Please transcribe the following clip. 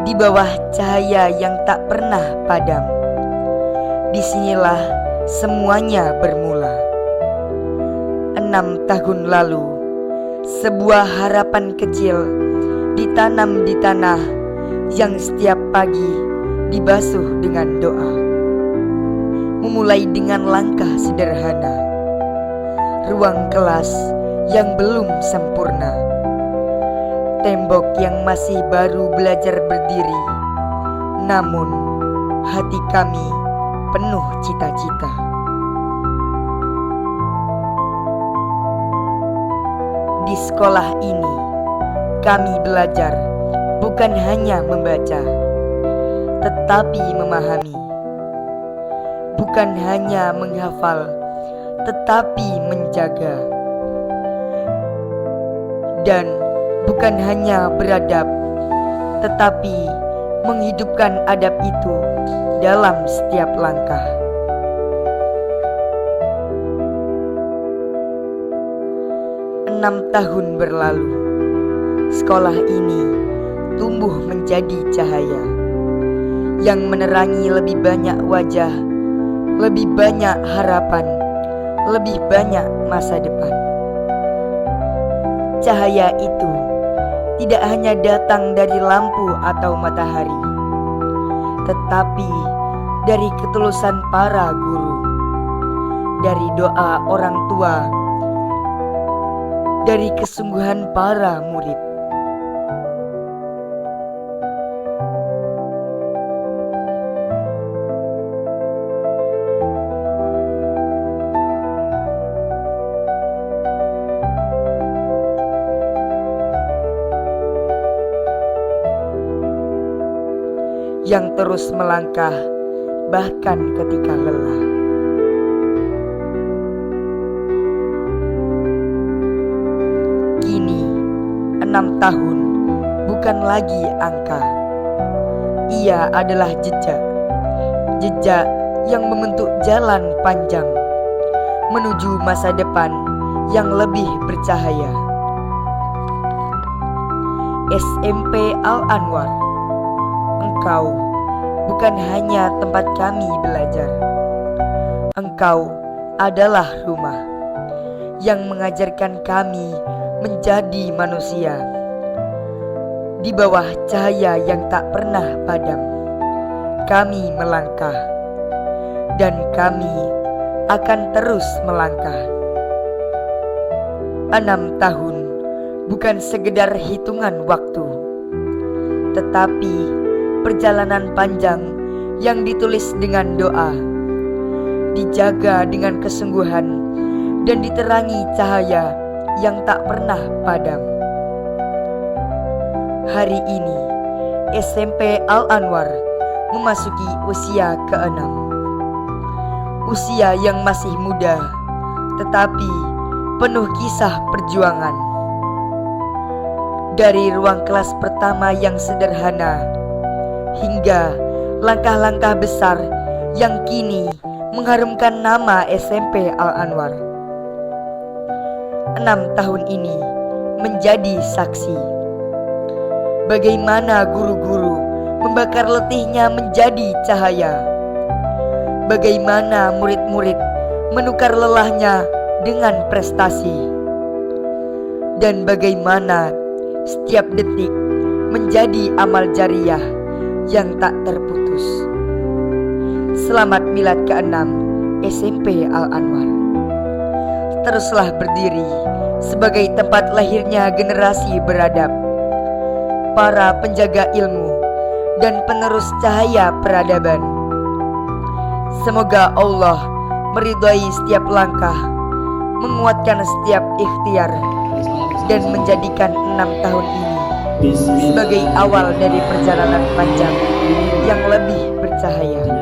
Di bawah cahaya yang tak pernah padam, disinilah semuanya bermula. 6 tahun lalu, sebuah harapan kecil ditanam di tanah yang setiap pagi dibasuh dengan doa. Memulai dengan langkah sederhana, ruang kelas yang belum sempurna, tembok yang masih baru belajar berdiri, namun hati kami penuh cita-cita. Di sekolah ini, kami belajar bukan hanya membaca, tetapi memahami. Bukan hanya menghafal, tetapi menjaga. Dan bukan hanya beradab, tetapi menghidupkan adab itu dalam setiap langkah. Enam tahun berlalu, sekolah ini tumbuh menjadi cahaya yang menerangi lebih banyak wajah, lebih banyak harapan, lebih banyak masa depan. Cahaya itu tidak hanya datang dari lampu atau matahari, tetapi dari ketulusan para guru, dari doa orang tua, dari kesungguhan para murid. Yang terus melangkah bahkan ketika lelah. Kini 6 tahun bukan lagi angka. Ia adalah jejak yang membentuk jalan panjang menuju masa depan yang lebih bercahaya. SMP Al-Anwar, engkau bukan hanya tempat kami belajar. Engkau adalah rumah yang mengajarkan kami menjadi manusia. Di bawah cahaya yang tak pernah padam, kami melangkah, dan kami akan terus melangkah. 6 tahun bukan sekedar hitungan waktu, tetapi perjalanan panjang yang ditulis dengan doa, dijaga dengan kesungguhan, dan diterangi cahaya yang tak pernah padam. Hari ini SMP Al-Anwar memasuki usia ke-6. Usia yang masih muda, tetapi penuh kisah perjuangan. Dari ruang kelas pertama yang sederhana hingga langkah-langkah besar yang kini mengharumkan nama SMP Al-Anwar. 6 tahun ini menjadi saksi bagaimana guru-guru membakar letihnya menjadi cahaya, bagaimana murid-murid menukar lelahnya dengan prestasi, dan bagaimana setiap detik menjadi amal jariah yang tak terputus. Selamat milad ke-6 SMP Al-Anwar. Teruslah berdiri sebagai tempat lahirnya generasi beradab, para penjaga ilmu dan penerus cahaya peradaban. Semoga Allah meridhai setiap langkah, menguatkan setiap ikhtiar, dan menjadikan 6 tahun ini sebagai awal dari perjalanan panjang yang lebih bercahaya.